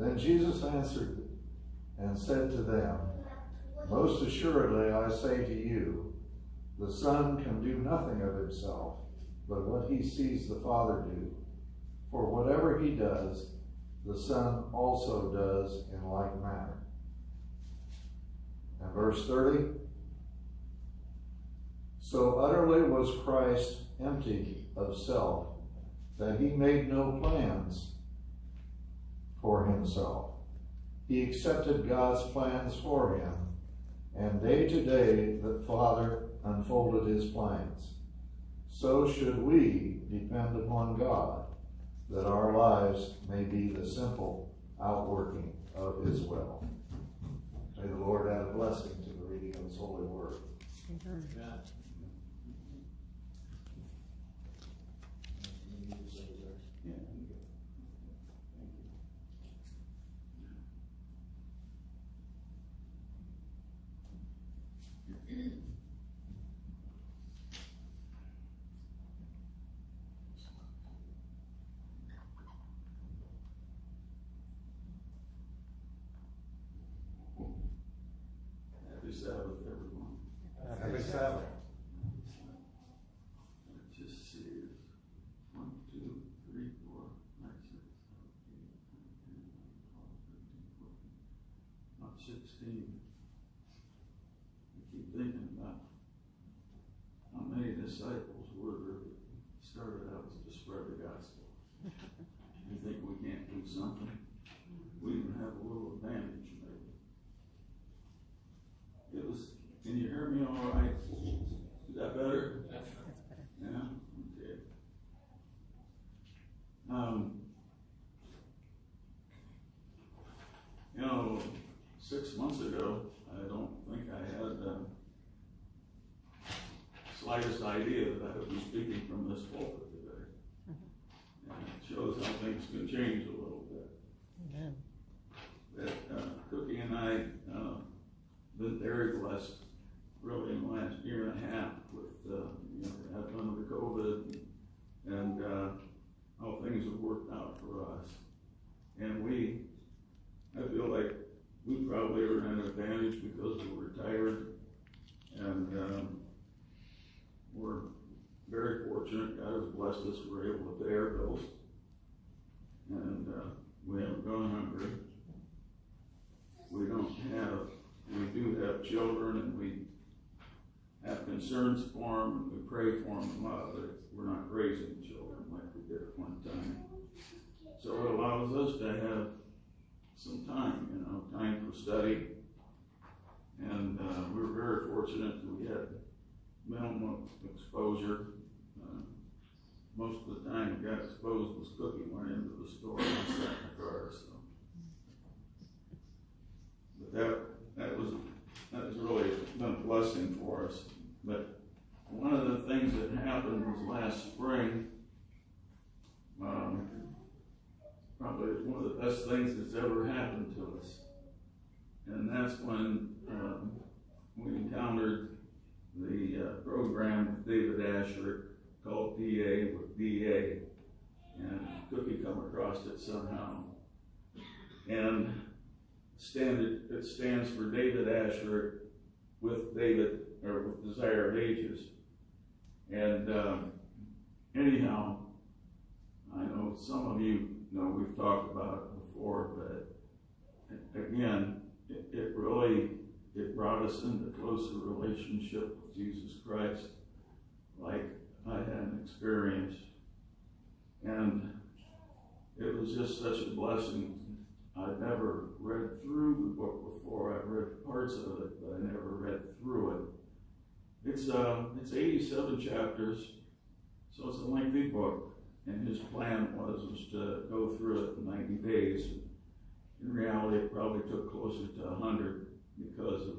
Then Jesus answered and said to them, most assuredly I say to you, the Son can do nothing of himself, but what he sees the Father do. For whatever he does, the Son also does in like manner. And verse 30, so utterly was Christ empty of self, that he made no plans for himself. He accepted God's plans for him, and day to day the Father unfolded his plans. So should we depend upon God, that our lives may be the simple outworking of his will. May the Lord add a blessing to the reading of his holy word. Amen. Happy Sabbath, everyone. Happy Sabbath. Let's just see. 1, 2, 3, 4, 5, 6, 7, 8, 9, 10, 11, 12, 13, 14. Not 16. I keep thinking about how many disciples were there that started out to spread the gospel. You think we can't do something? We even have a little advantage, maybe. It was, can you hear me all right? Is that better? Yeah? Okay. You know, 6 months ago, I don't think I had the slightest idea that I would be speaking from this pulpit today. And it shows how things can change a little bit. Amen. That Cookie and I been very blessed, really, in the last year and a half with the advent of the COVID and how things have worked out for us. And I feel like we probably are at an advantage because we're retired, and we're very fortunate. God has blessed us. We're able to pay our bills, and we haven't gone hungry. We do have children, and we have concerns for them, and we pray for them a lot, but we're not raising children like we did at one time. So it allows us to have some time, time for study. And we were very fortunate that we had minimal exposure. Most of the time we got exposed was Cookie went into the store and sat in the car. So. But that was really been a blessing for us. But one of the things that happened was last spring, probably one of the best things that's ever happened to us. And that's when we encountered the program with David Asher called DA with DA. And Cookie come across it somehow. And it stands for David Asher with Desire of Ages. And anyhow, I know some of you know we've talked about it before, but again, it brought us into closer relationship with Jesus Christ, like I hadn't experienced. And it was just such a blessing. I'd never read through the book before. I've read parts of it, but I never read through it. It's 87 chapters, so it's a lengthy book. And his plan was to go through it in 90 days. In reality, it probably took closer to 100 because of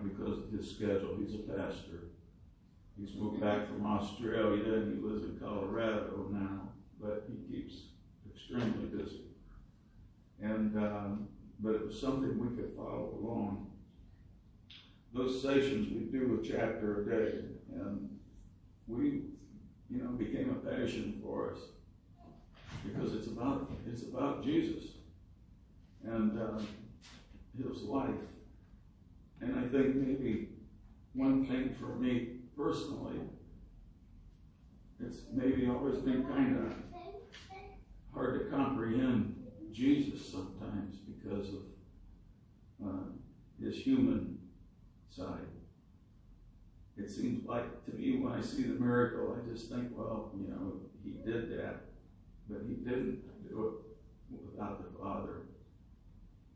because of his schedule. He's a pastor. He's moved back from Australia and he lives in Colorado now, but he keeps extremely busy. And but it was something we could follow along. Those sessions, we do a chapter a day, and we became a passion for us because it's about It's about Jesus and his life. And I think maybe one thing for me personally, it's maybe always been kind of hard to comprehend Jesus sometimes because of his human side. It seems like to me when I see the miracle, I just think, well, you know, he did that, but he didn't do it without the Father.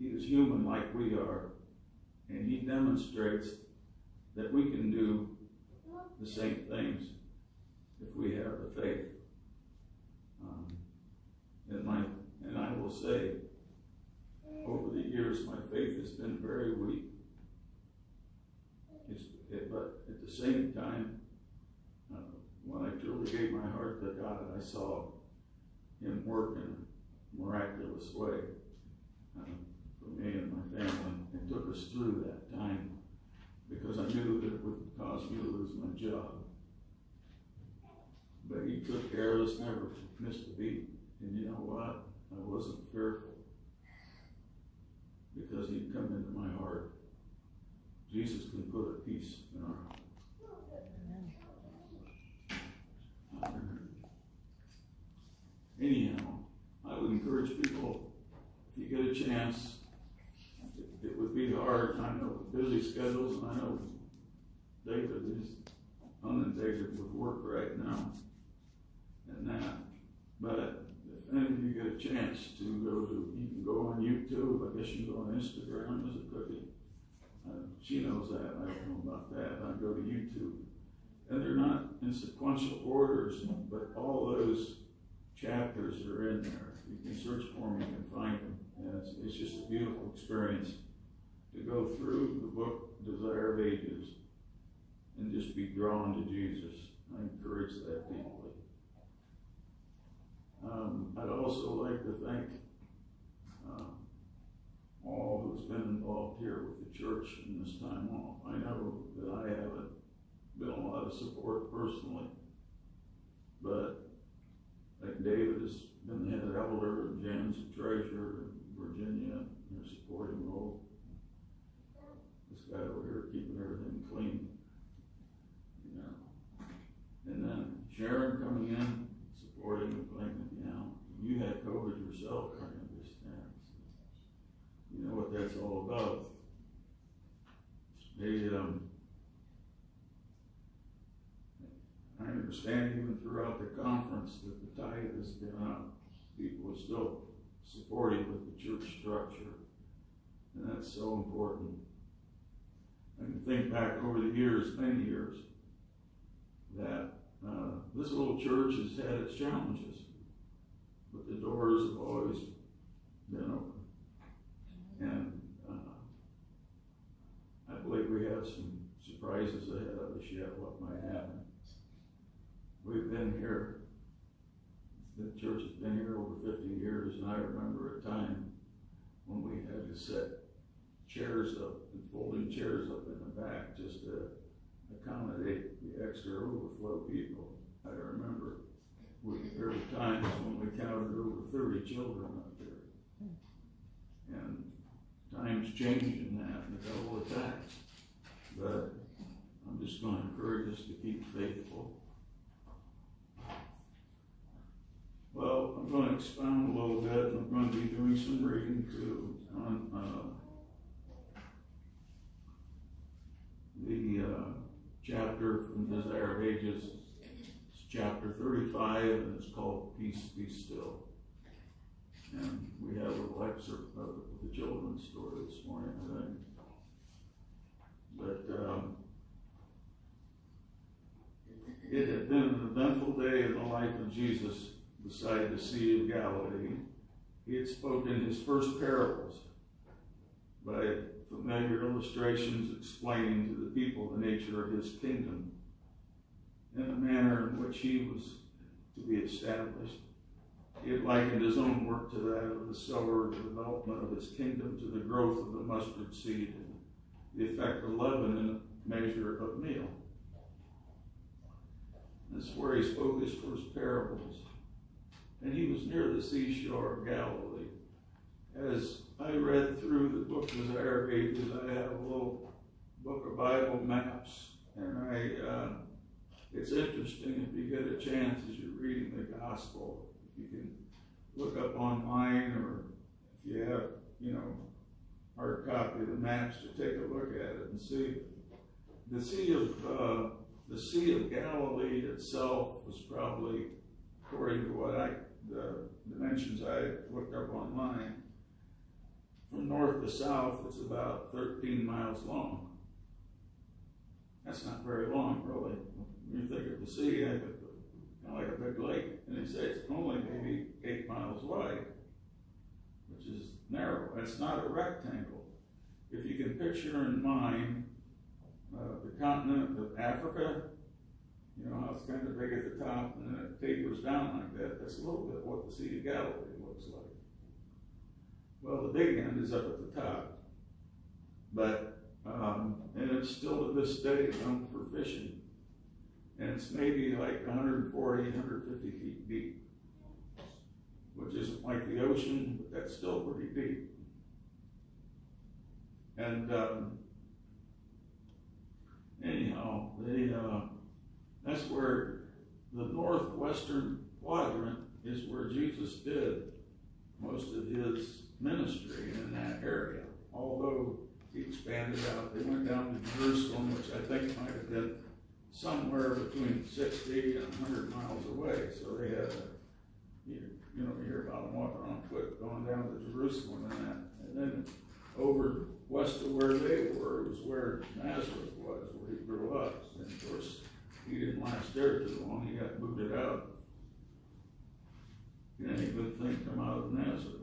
He was human like we are, and he demonstrates that we can do the same things if we have the faith. And I will say, over the years, my faith has been very weak. But at the same time, when I truly gave my heart to God, I saw him work in a miraculous way for me and my family. It took us through that time because I knew that it would cause me to lose my job. But he took care of us, never missed a beat. And you know what? I wasn't fearful because he'd come into my heart. Jesus can put a peace in our heart. Anyhow, I would encourage people, if you get a chance, it would be hard. I know busy schedules, and I know David is inundated with work right now and that. But if any of you get a chance to go to, you can go on YouTube. I guess you can go on Instagram as a cookie. She knows that. I don't know about that. I go to YouTube. And they're not in sequential orders, but all those chapters are in there. You can search for them, you can find them. And it's just a beautiful experience to go through the book Desire of Ages and just be drawn to Jesus. I encourage that deeply. I'd also like to thank all who's been involved here with the church in this time off. I know that I haven't been a lot of support personally, but like David has been the head elder, and Jan's the treasurer, and Virginia in her supporting role. This guy over here keeping everything clean, you know. And then Sharon coming in, supporting and playing the piano. You had COVID yourself, I understand. You know what that's all about. I understand even throughout the conference that the tithe has been up. People are still supporting with the church structure. And that's so important. I can think back over the years, many years, that this little church has had its challenges, but the doors have always been open. And I believe we have some surprises ahead of us yet, what might happen. We've been here, the church has been here over 50 years, and I remember a time when we had to set chairs up and folding chairs up in the back just to accommodate the extra overflow people. I remember there were times when we counted over 30 children up there. And times change in that, and the double attacks. But I'm just going to encourage us to keep faithful. Well, I'm going to expound a little bit, and I'm going to be doing some reading too on the chapter from Desire of Ages. It's chapter 35, and it's called Peace Be Still. And we have a little excerpt of it with the children's story this morning, I think. But it had been an eventful day in the life of Jesus beside the Sea of Galilee. He had spoken his first parables by familiar illustrations explaining to the people the nature of his kingdom and the manner in which he was to be established. He had likened his own work to that of the sower, the development of his kingdom to the growth of the mustard seed, and the effect of leaven in a measure of meal. This is where he spoke his first parables. and he was near the seashore of Galilee. As I read through the book of Isaiah, because I have a little book of Bible maps, and it's interesting if you get a chance as you're reading the gospel, if you can look up online, or if you have, hard copy of the maps, to take a look at it and see. The Sea of Galilee itself was probably, according to the dimensions I looked up online, from north to south, it's about 13 miles long. That's not very long, really. When you think of the sea, I think kind of like a big lake, and they say it's only maybe 8 miles wide, which is narrow. It's not a rectangle. If you can picture in mind the continent of Africa, how it's kind of big at the top and then it tapers down like that. That's a little bit what the Sea of Galilee looks like. Well, the big end is up at the top, but and it's still to this day known for fishing, and it's maybe like 140, 150 feet deep, which isn't like the ocean, but that's still pretty deep. And anyhow, that's where the northwestern quadrant is where Jesus did most of his ministry in that area. Although he expanded out, they went down to Jerusalem, which I think might have been somewhere between 60 and 100 miles away. So they had, you hear about them walking on foot going down to Jerusalem and that. And then over west of where they were was where Nazareth was, where he grew up. And of course, he didn't last there too long. He got booted out. Any good thing come out of Nazareth,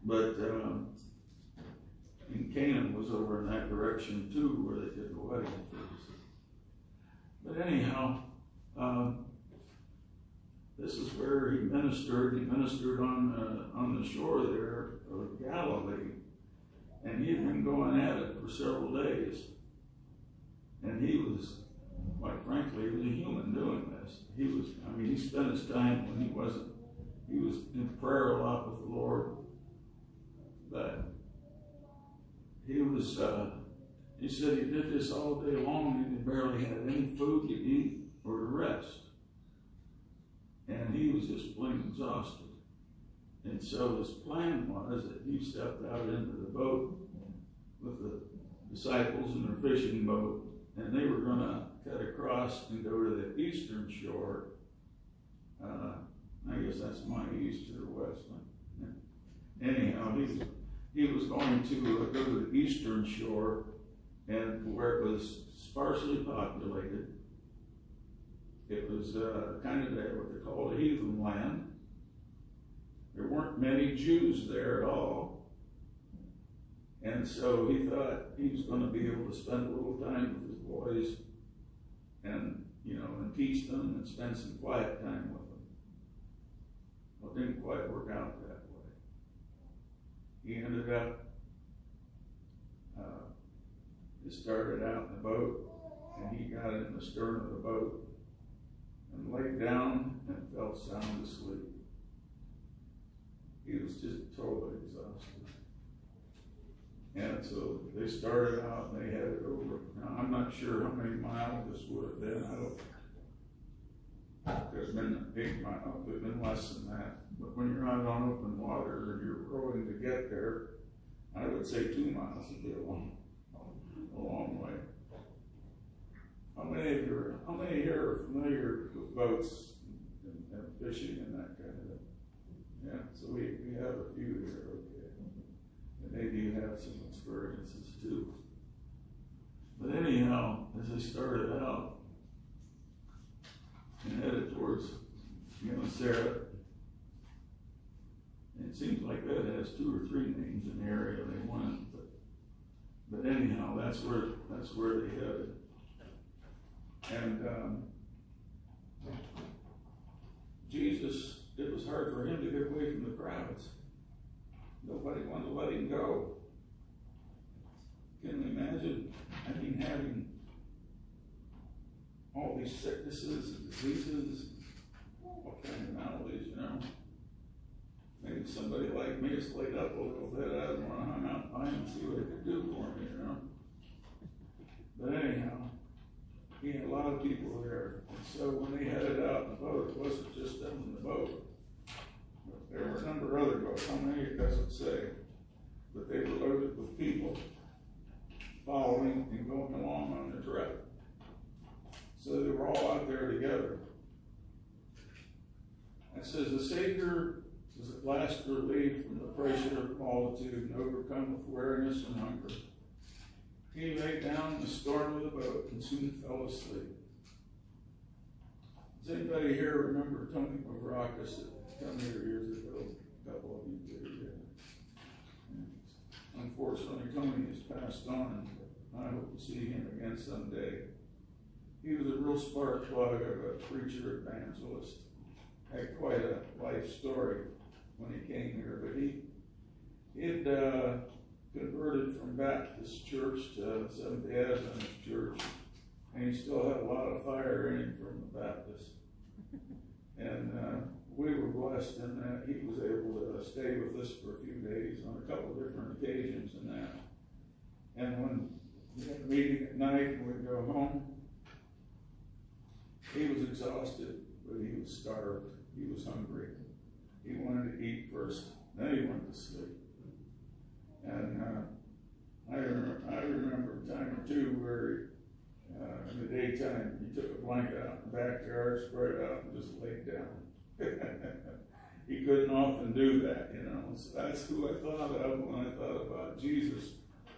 But and Canaan was over in that direction too, where they did the wedding feast. But anyhow, this is where he ministered. He ministered on the shore there of Galilee, and he had been going at it for several days. And he was, quite frankly, he was a human doing this. He spent his time when he was in prayer a lot with the Lord. But he said he did this all day long and he barely had any food to eat or to rest. And he was just plain exhausted. And so his plan was that he stepped out into the boat with the disciples in their fishing boat, and they were going to cut across and go to the eastern shore. I guess that's my east or west. Anyhow, he was going to go to the eastern shore, and where it was sparsely populated. It was kind of what they call a heathen land. There weren't many Jews there at all. And so he thought he was going to be able to spend a little time with his boys and, and teach them and spend some quiet time with them. Well, it didn't quite work out that way. He ended up, he started out in the boat, and he got in the stern of the boat and laid down and fell sound asleep. He was just totally exhausted. And so they started out and they headed over. Now, I'm not sure how many miles this would have been. It could have been 8 miles, it could have been less than that. But when you're out on open water and you're rowing to get there, I would say 2 miles would be a long way. How many here are familiar with boats and fishing and that kind of thing? Yeah, so we have a few here, okay. And maybe you have some experiences too. But anyhow, as they started out and headed towards Gennesaret, it seems like that has 2 or 3 names in the area they went. But anyhow, that's where they headed. And Jesus, it was hard for him to get away from the crowds. Nobody wanted to let him go. Can you imagine? Having all these sicknesses and diseases, all kind of maladies, you know. Maybe somebody like me is laid up a little bit. I would want to hang out by him and see what he could do for me, you know. But anyhow, he had a lot of people there. And so when they headed out in the boat, it wasn't just them in the boat. But there were a number of other boats. How many, it doesn't say. But they were loaded with people following and going along on the trip. So they were all out there together. It says, the Savior was at last relieved from the pressure of the multitude and overcome with weariness and hunger. He lay down in the stern of the boat and soon fell asleep. Does anybody here remember Tony Mavrakis that came here years ago? A couple of you did, yeah. Unfortunately, Tony has passed on, and I hope to see him again someday. He was a real spark plug of a preacher evangelist. Had quite a life story when he came here, but he had converted from Baptist church to Seventh-day Adventist church, and he still had a lot of fire in him from the Baptist. And we were blessed in that he was able to stay with us for a few days on a couple of different occasions and that. And when we had a meeting at night and we'd go home, he was exhausted, but he was starved. He was hungry. He wanted to eat first, then he went to sleep. And I remember a time or two where in the daytime he took a blanket out in the backyard, spread it out, and just laid down. He couldn't often do that, you know. So that's who I thought of when I thought about Jesus,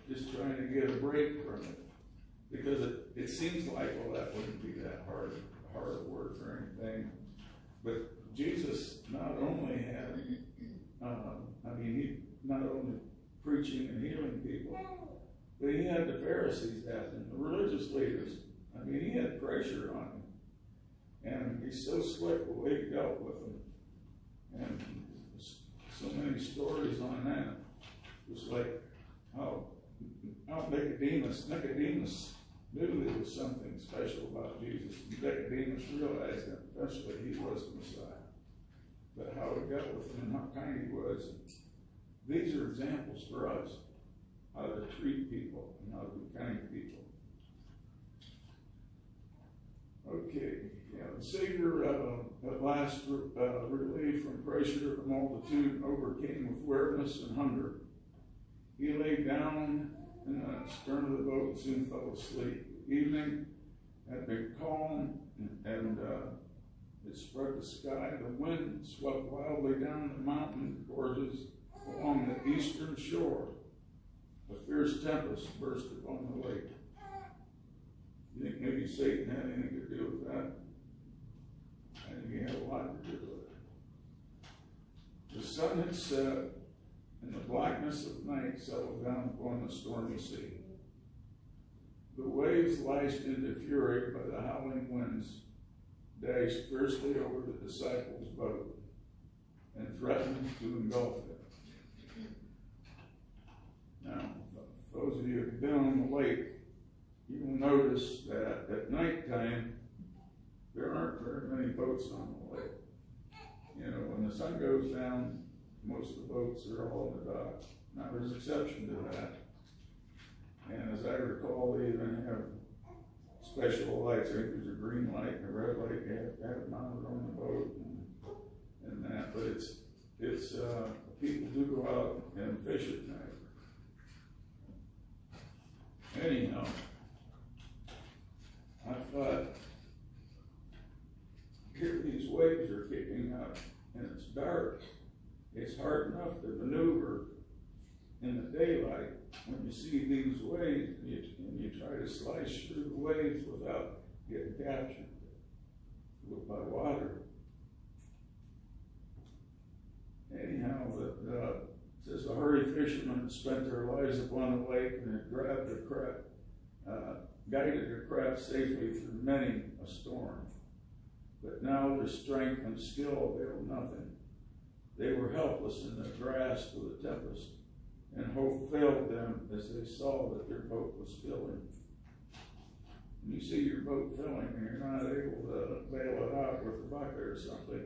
just trying to get a break from it. Because it seems like, well, that wouldn't be that hard work or anything. But Jesus not only had, he not only preaching and healing people, but he had the Pharisees at him, the religious leaders. He had pressure on him. And he's so slick the way he dealt with them. And so many stories on that. It was like, Nicodemus knew there was something special about Jesus. Nicodemus realized that eventually he was the Messiah. But how he dealt with him and how kind he was. These are examples for us, how to treat people and how to be kind to people. Okay, yeah, the Savior at last relieved from pressure of the multitude and overcame with weariness and hunger. He lay down in the stern of the boat and soon fell asleep. Evening had been calm and it spread the sky. The wind swept wildly down the mountain gorges along the eastern shore. A fierce tempest burst upon the lake. You think maybe Satan had anything to do with that? I think he had a lot to do with it. The sun had set, and the blackness of night settled down upon the stormy sea. The waves lashed into fury by the howling winds, dashed fiercely over the disciples' boat, and threatened to engulf it. Now, those of you who have been on the lake, you will notice that at nighttime, there aren't very many boats on the lake. You know, when the sun goes down, most of the boats are all in the dock. Now, there's an exception to that. And as I recall, they even have special lights. I think there's a green light and a red light. You have to have it mounted on the boat and that. But it's people do go out and fish at night. Anyhow, I thought, here these waves are kicking up, and it's dark. It's hard enough to maneuver in the daylight when you see these waves and you try to slice through the waves without getting captured by water. Anyhow, it says the hardy fishermen had spent their lives upon the lake and had guided their craft safely through many a storm. But now their strength and skill availed nothing. They were helpless in the grasp of the tempest, and hope failed them as they saw that their boat was filling. and you see your boat filling and you're not able to bail it out with a bucket or something,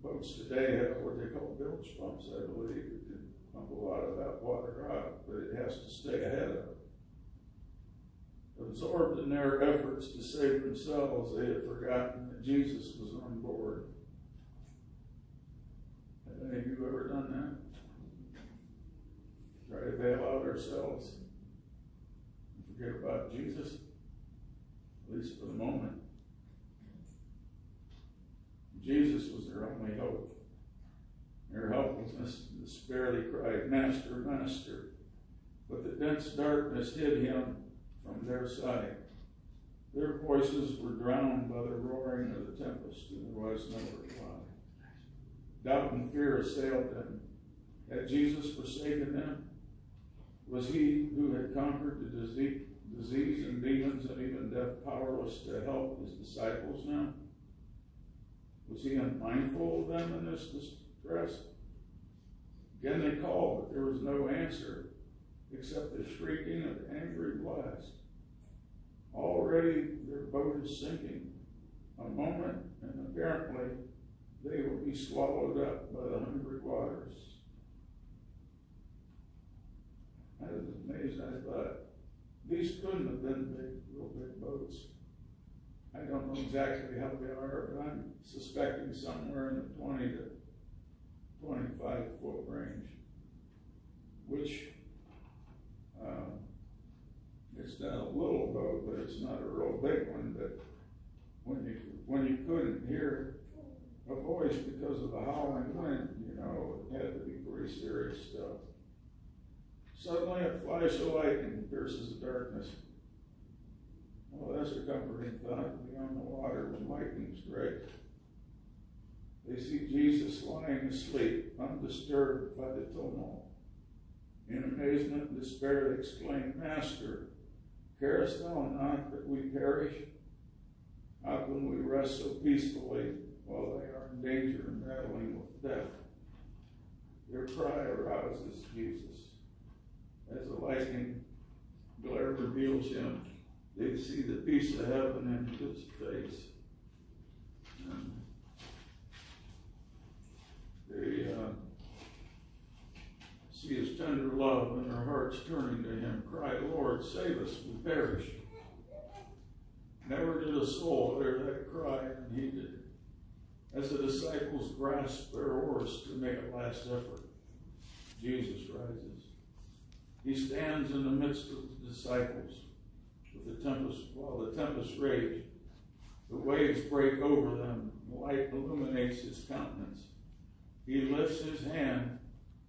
boats today have what they call bilge pumps, I believe. It can pump a lot of that water out, but it has to stay ahead of it. Absorbed in their efforts to save themselves, they had forgotten that Jesus was on board. Have any of you ever done that? Try to bail out ourselves and forget about Jesus, at least for the moment. Jesus was their only hope. Their helplessness and despair, they cried, "Master, Master." But the dense darkness hid him from their sight. Their voices were drowned by the roaring of the tempest, and there was no reply. Doubt and fear assailed them. Had Jesus forsaken them? Was he who had conquered the disease and demons and even death powerless to help his disciples now? Was he unmindful of them in this distress? Again they called, but there was no answer except the shrieking of angry blast. Already their boat is sinking. A moment, and apparently they will be swallowed up by the hungry waters. I was amazed. I thought, these couldn't have been real big boats. I don't know exactly how they are, but I'm suspecting somewhere in the 20 to 25 foot range, which it's not a little boat, but it's not a real big one. But when you couldn't hear a voice because of the howling wind, you know, it had to be pretty serious stuff. Suddenly a flash of lightning pierces the darkness. Well, that's a comforting thought, to be on the water when lightning strikes. They see Jesus lying asleep, undisturbed by the tumult. In amazement and despair, they exclaim, "Master, carest thou not that we perish? How can we rest so peacefully while they are in danger and battling with death?" Their cry arouses Jesus. As the lightning glare reveals him, they see the peace of heaven in his face. They see his tender love, and their hearts turning to him cry, "Lord, save us, we perish." Never did a soul utter that cry unheeded. As the disciples grasp their oars to make a last effort, Jesus rises. He stands in the midst of the disciples with the tempest, while the tempest rages. The waves break over them. The light illuminates his countenance. He lifts his hand,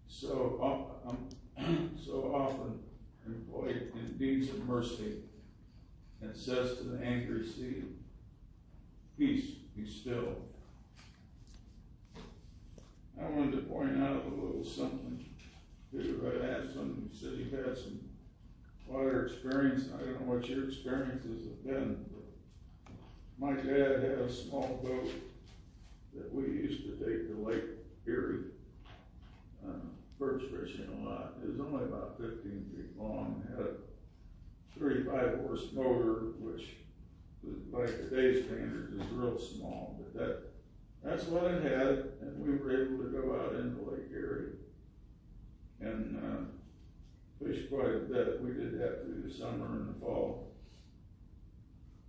so often employed in deeds of mercy, and says to the angry sea, "Peace, be still." I wanted to point out a little something too. I asked someone who said he had some water experience. I don't know what your experiences have been, but my dad had a small boat that we used to take to Lake Erie, perch fishing a lot. It was only about 15 feet long. It had a 35 horse motor, which by today's standards is real small, but that's what it had, and we were able to go out into Lake Erie and fish quite a bit. We did that through the summer and the fall.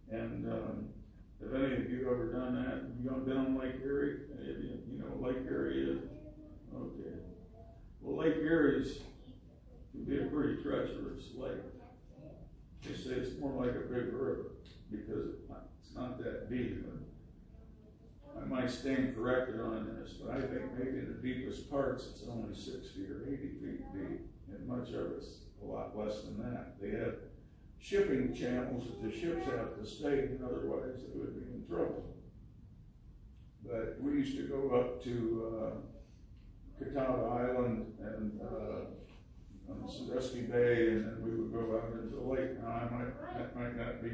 And have any of you ever done that? Have you been on Lake Erie? Any of you know what Lake Erie is? Okay. Well, Lake Erie's can be a pretty treacherous lake. They say it's more like a big river because it's not that deep. I might stand corrected on this, but I think maybe in the deepest parts it's only 60 or 80 feet deep, and much of it's a lot less than that. They have shipping channels that the ships have to stay in, otherwise they would be in trouble. But we used to go up to Catawba Island and on Sandusky Bay, and then we would go out into the lake. Now, that might not be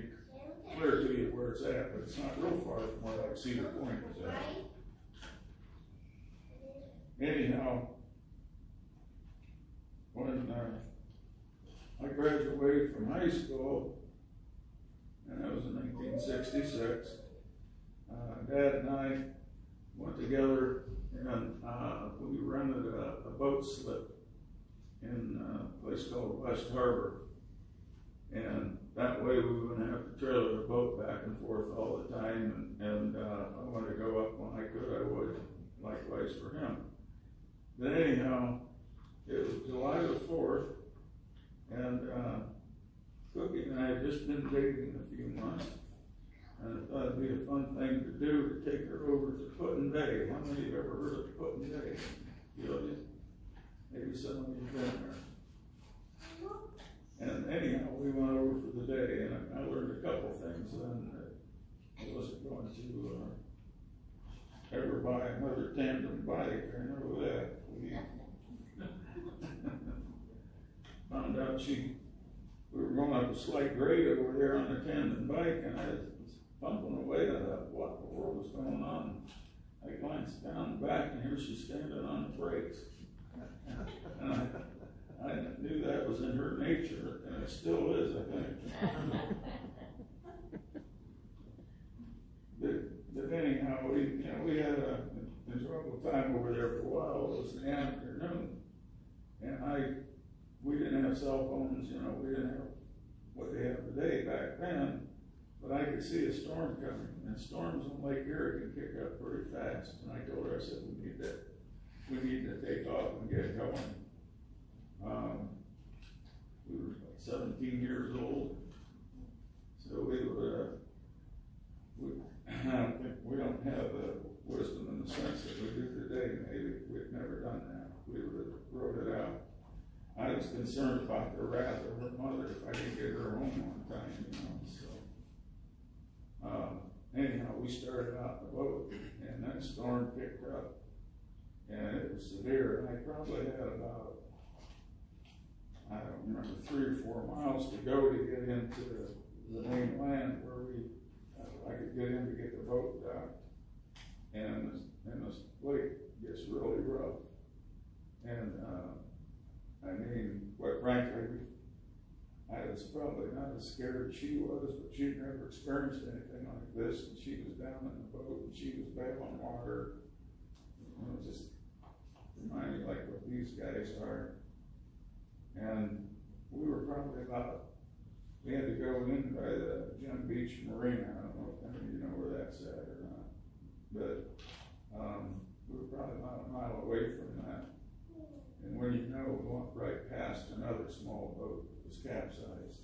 clear to you where it's at, but it's not real far from where like Cedar Point is at. Anyhow, when I graduated from high school, and I was 1966. Dad and I went together and we rented a boat slip in a place called West Harbor. And that way we wouldn't have to trailer the boat back and forth all the time. And if I wanted to go up when I could, I would. Likewise for him. But anyhow, it was July the 4th, and Cookie and I had just been dating a few months. And I thought it'd be a fun thing to do to take her over to Put-in-Bay. How many of you ever heard of Put-in-Bay? Maybe some of you have been there. And anyhow, we went over for the day, and I learned a couple things then that I wasn't going to ever buy another tandem bike. I know that. We found out we were going up a slight grade over there on the tandem bike, and I was bumping away. I thought, what the world was going on? I glanced down the back, and here she's standing on the brakes. And I knew that was in her nature, and it still is, I think. But anyhow, we had a enjoyable time over there for a while. It was in the afternoon, and we didn't have cell phones, we didn't have what they have today back then, but I could see a storm coming, and storms on Lake Erie can kick up pretty fast. And I told her, I said, we need to take off and get going. We were 17 years old, so we don't have the wisdom in the sense that we do today. Maybe we'd never done that. We would have wrote it out. I was concerned about the wrath of her mother if I didn't get her home on time, so. Anyhow, we started out in the boat, and that storm picked up, and it was severe, and I probably had about, I don't remember, 3 or 4 miles to go to get into the main land where I could get in to get the boat docked. And this lake gets really rough. And quite frankly, I was probably not as scared as she was, but she'd never experienced anything like this. And she was down in the boat, and she was bailing water. It just reminded me like what these guys are. And we were probably we had to go in by the Gem Beach Marina. I don't know if any of you know where that's at or not. But we were probably about a mile away from that. And when we walked right past another small boat that was capsized.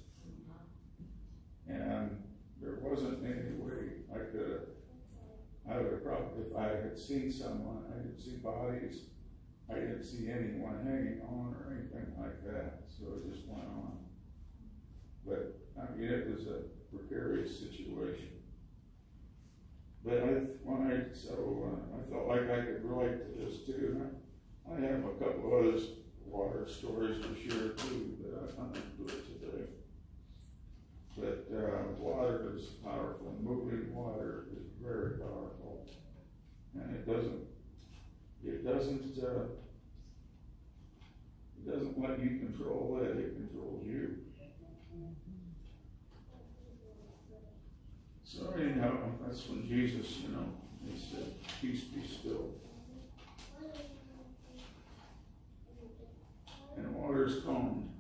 And there wasn't any way I would have probably, if I had seen someone, I didn't see bodies, I didn't see anyone hanging on or anything like that. So it just went on. But it was a precarious situation. But I felt like I could relate to this too. And I have a couple of other water stories to share too, but I'm not going to do it today. But water is powerful. Moving water is very powerful, and it doesn't let you control it. It controls you. So anyhow, that's when Jesus, he said, "Peace be still." And the waters calmed.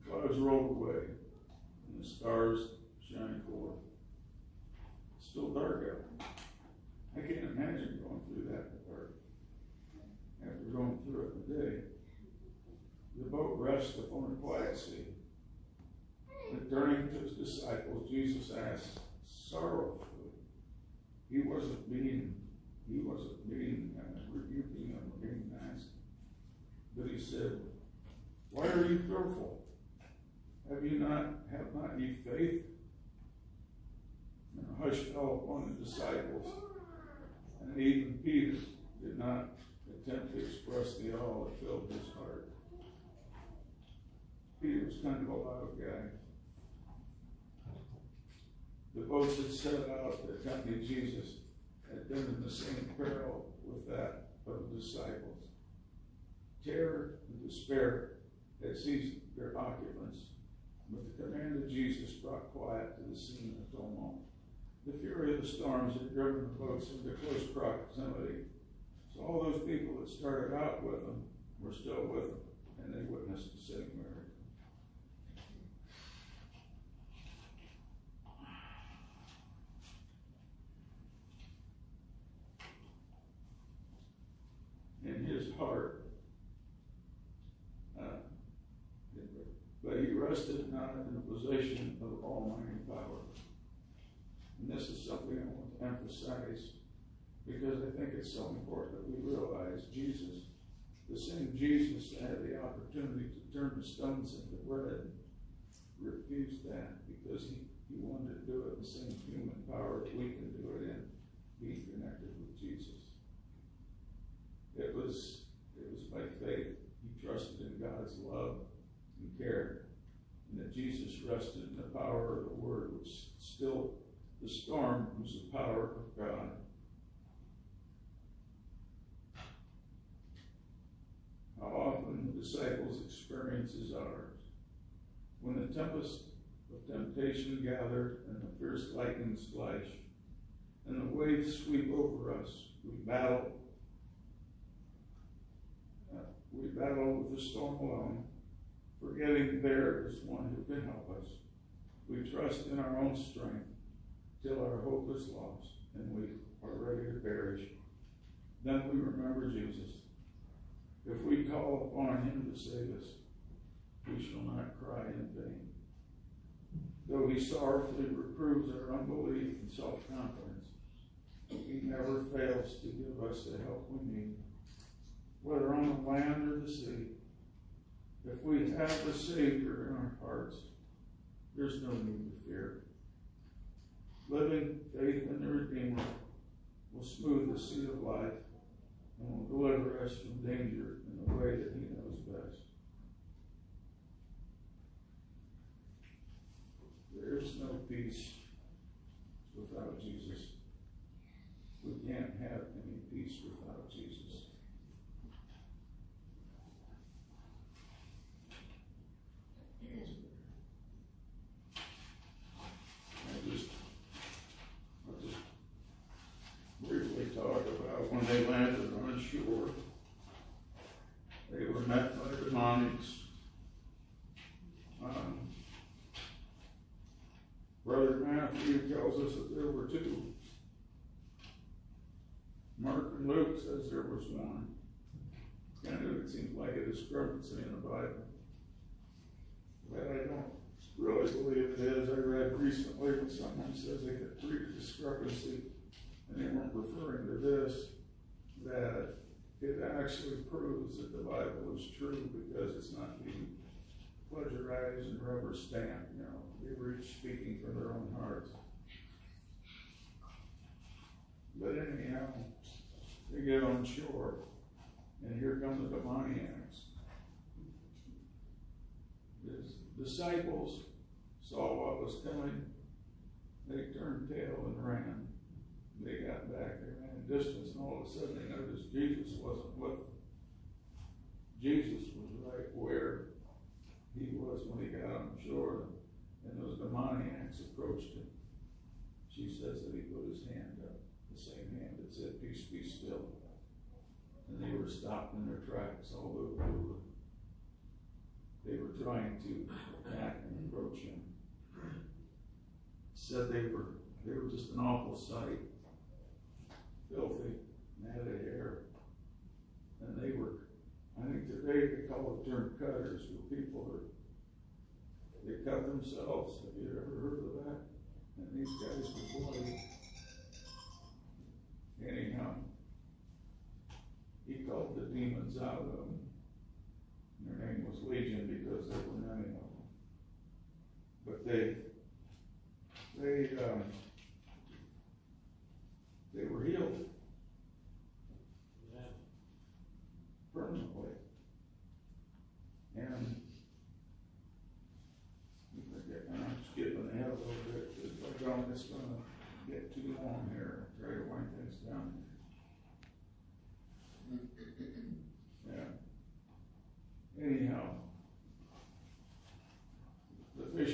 Clouds rolled away, and the stars shined forth. It's still dark out. I can't imagine going through that in the dark. After going through it in the day, the boat rests upon a quiet sea. And turning to his disciples, Jesus asked sorrowfully. He wasn't being rebuking them or being nasty. But he said, "Why are you fearful? Have not ye faith?" And a hush fell upon the disciples, and even Peter did not attempt to express the awe that filled his heart. Peter was kind of a loud guy. The boats had set out that accompanied Jesus had been in the same peril with that of the disciples. Terror and despair had seized their occupants. But the command of Jesus brought quiet to the scene of tumult. The fury of the storms had driven the boats into close proximity. So all those people that started out with them were still with them, and they witnessed the same miracle. In his heart, but he rested not in the possession of almighty power. And this is something I want to emphasize because I think it's so important that we realize Jesus, the same Jesus that had the opportunity to turn the stones into bread, refused that because he wanted to do it in the same human power that we can do it in, being connected with Jesus. It was by faith. He trusted in God's love and care, and that Jesus rested in the power of the Word, which still, the storm was the power of God. How often the disciples' experience is ours. When the tempest of temptation gathered and the fierce lightnings flash and the waves sweep over us, we battle with the storm alone, forgetting there is one who can help us. We trust in our own strength till our hope is lost and we are ready to perish. Then we remember Jesus. If we call upon him to save us, we shall not cry in vain. Though he sorrowfully reproves our unbelief and self-confidence, he never fails to give us the help we need, whether on the land or the sea. If we have the Savior in our hearts, there's no need to fear. Living faith in the Redeemer will smooth the sea of life and will deliver us from danger in the way that he knows best. There is no peace without Jesus. We can't have any peace without Jesus. I'll just briefly talk about when they landed on shore. They were met by demonics. Brother Matthew tells us that there were two. Mark and Luke says there was one. Kind of, it seems like a discrepancy in the Bible. But I don't really believe it is. I read recently when someone says they could read a discrepancy, and they weren't referring to this, that it actually proves that the Bible is true because it's not being plagiarized and rubber stamped. You know, they were each speaking from their own hearts. But anyhow, they get on shore, and here come the demoniacs. The disciples saw what was coming. They turned tail and ran. They got back, they ran a distance, and all of a sudden they noticed Jesus wasn't with them. Jesus was right where he was when he got on shore, and those demoniacs approached him. She says that he put his hand up, the same hand that said, "Peace, be still." And they were stopped in their tracks, although they were trying to attack and approach him. Said they were just an awful sight. Filthy, matted hair. And they were, I think today they call the term cutters, where people they cut themselves. Have you ever heard of that? And these guys were bloody. Anyhow, he called the demons out of them. Their name was Legion because there were many of them. But they were healed. Yeah. Permanently. And I'm skipping ahead a little bit because I'm just going to get too long here. Try to wind things down. Yeah. Anyhow, the fish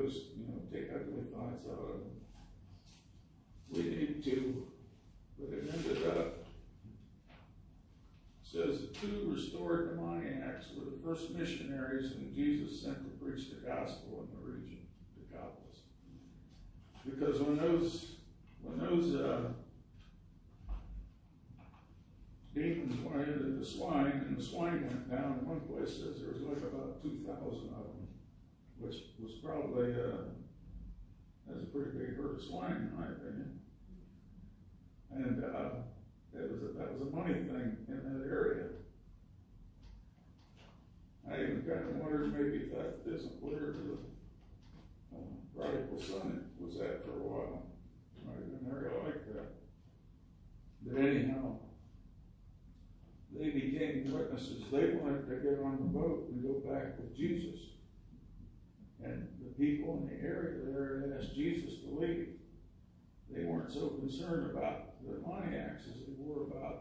those, take ugly thoughts out of them. We need to, but it ended up, says the two restored demoniacs were the first missionaries whom Jesus sent to preach the gospel in the region, Decapolis. Because when those demons went into the swine, and the swine went down, one place says there was like about 2,000 of them, which was probably, that's a pretty big herd of swine, in my opinion. And that was a money thing in that area. I even kind of wondered maybe if that isn't where the prodigal son was at for a while. Might have been an area like that. But anyhow, they became witnesses. They wanted to get on the boat and go back with Jesus. And the people in the area there had asked Jesus to leave. They weren't so concerned about the demoniacs as they were about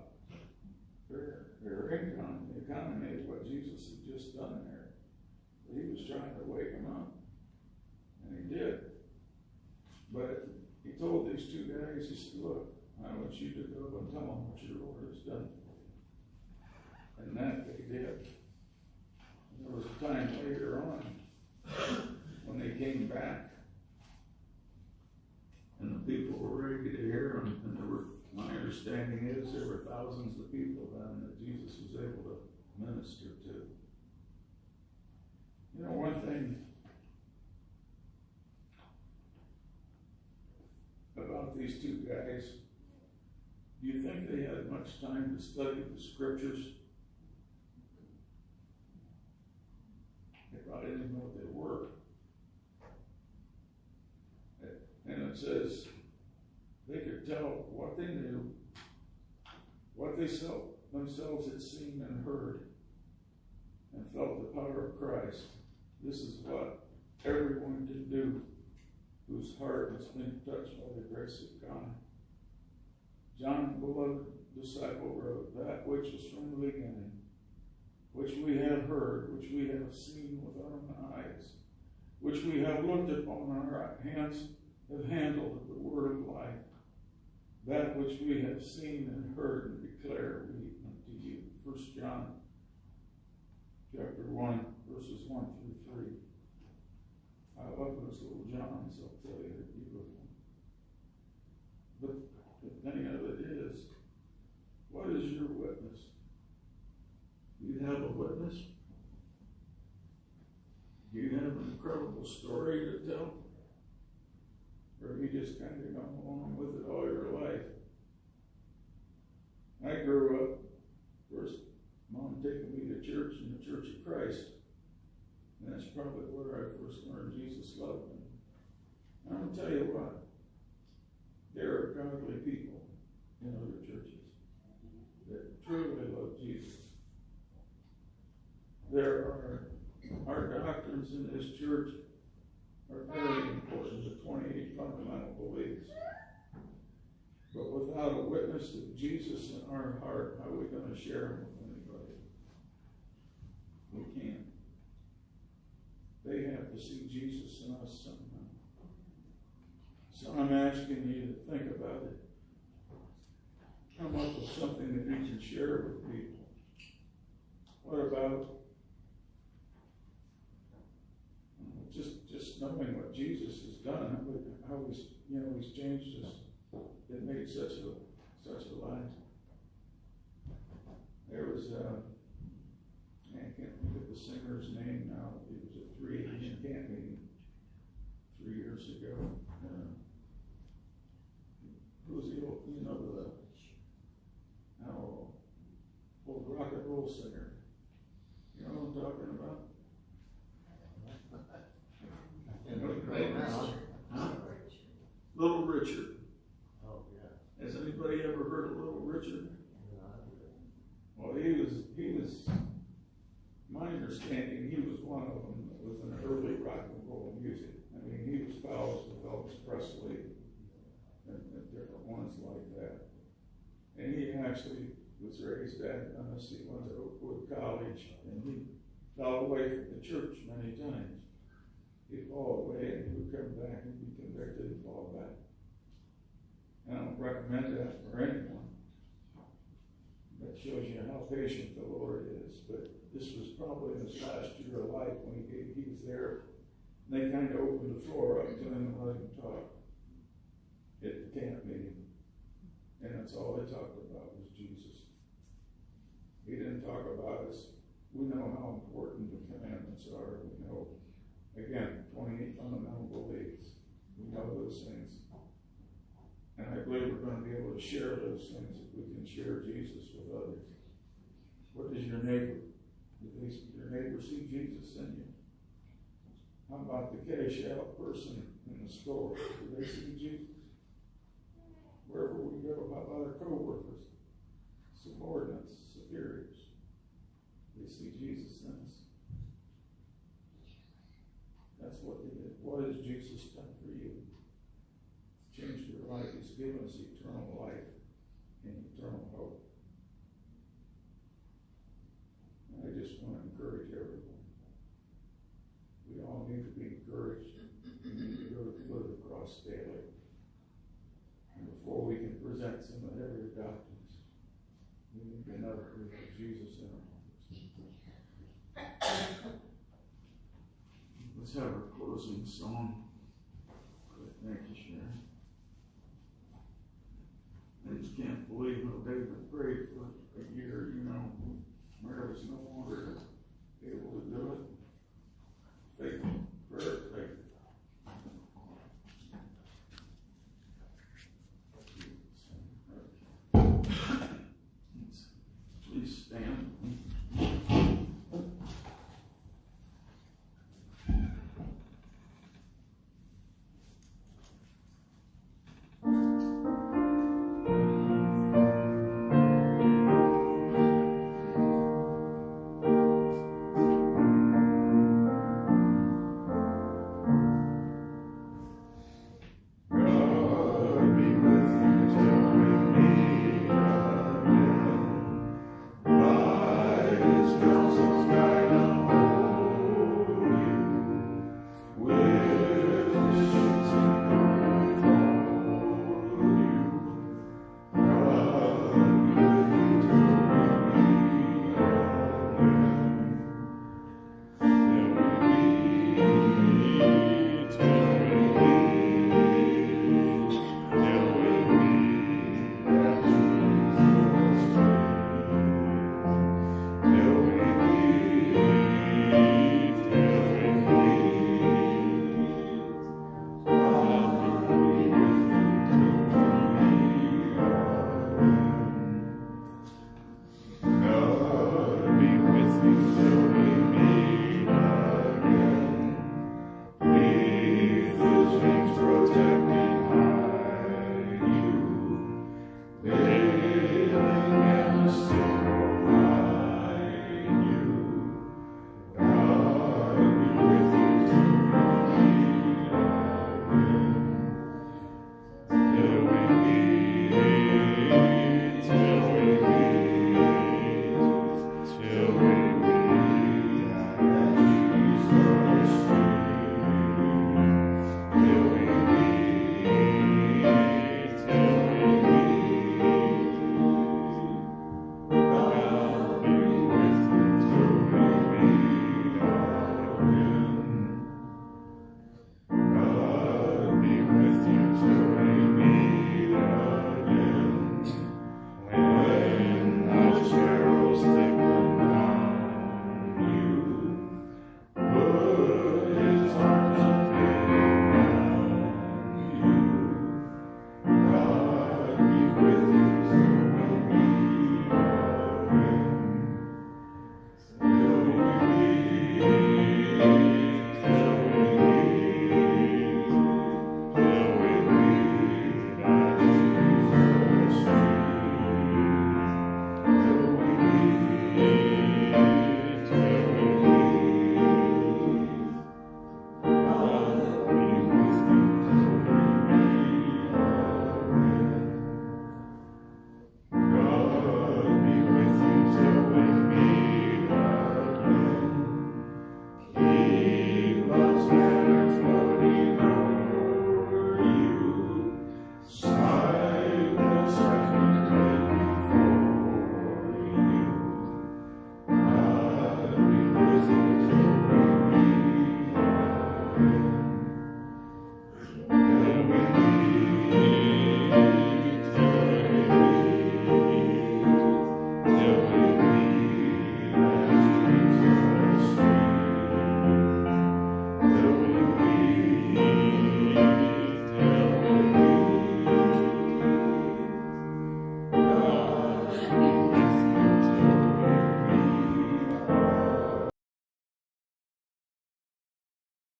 their income, the economy of what Jesus had just done there. But he was trying to wake them up. And he did. But he told these two guys, he said, look, I want you to go and tell them what your Lord has done for you. And that they did. And there was a time later on when they came back, and the people were ready to hear him, and there were, my understanding is there were thousands of people then that Jesus was able to minister to. One thing about these two guys, do you think they had much time to study the scriptures? They probably didn't know what they were. And it says they could tell what they knew, what they themselves had seen and heard, and felt the power of Christ. This is what everyone can do whose heart has been touched by the grace of God. John, the beloved disciple, wrote, that which was from the beginning, which we have heard, which we have seen with our own eyes, which we have looked upon, our hands have handled the word of life. That which we have seen and heard and declare we unto you. 1 John chapter 1, verses 1 through 3. I love those little Johns, I'll tell you, they're beautiful. But the thing of it is, what is your witness? Do you have a witness? Do you have an incredible story to tell? Or have you just kind of gone along with it all your life? I grew up, first mom taking me to church in the Church of Christ. And that's probably where I first learned Jesus loved me. And I'm going to tell you what, there are godly people in other churches that truly love Jesus. There are, our doctrines in this church are very important, the 28 fundamental beliefs. But without a witness of Jesus in our heart, how are we going to share them with anybody? We can't. They have to see Jesus in us somehow. So I'm asking you to think about it. Come up with something that you can share with people. What about just knowing what Jesus has done, how he's changed us. It made such a life. There was I can't think of the singer's name now. He was at 380 camp meeting 3 years ago. Who was the old rock and roll singer? You know what I'm talking about? Little Richard. Oh, yeah. Has anybody ever heard of Little Richard? Well, he was, my understanding, he was one of them that was in early rock and roll music. I mean, he was pals with Elvis Presley and different ones like that. And he actually was raised at us. He went to Oakwood College, and he fell away from the church many times. he'd fall away and he would come back and be convicted and fall back. I don't recommend that for anyone. That shows you how patient the Lord is. But this was probably in his last year of life when he was there. And they kind of opened the floor up to him and let him talk at the camp meeting. And that's all they talked about was Jesus. He didn't talk about us. We know how important the commandments are. We know, again, 28 fundamental beliefs. We know those things. And I believe we're going to be able to share those things if we can share Jesus with others. What does your neighbor? Does your neighbor see Jesus in you? How about the cash out person in the store? Do they see Jesus? Wherever we go, how about our co-workers, subordinates, superiors? They see Jesus in us. That's what they did. What has Jesus done for you? Changed your life. He's given us eternal life and eternal hope. And I just want to encourage everyone. We all need to be encouraged. We need to go to the foot of the cross daily. And before we can present some of every doctrines, we need to know that we have Jesus in our hearts. Let's have our closing song. Thank you, Sharon. I just can't believe how David prayed for a year, Mary was no longer able to do it. Faith, prayer, faith. Please stand.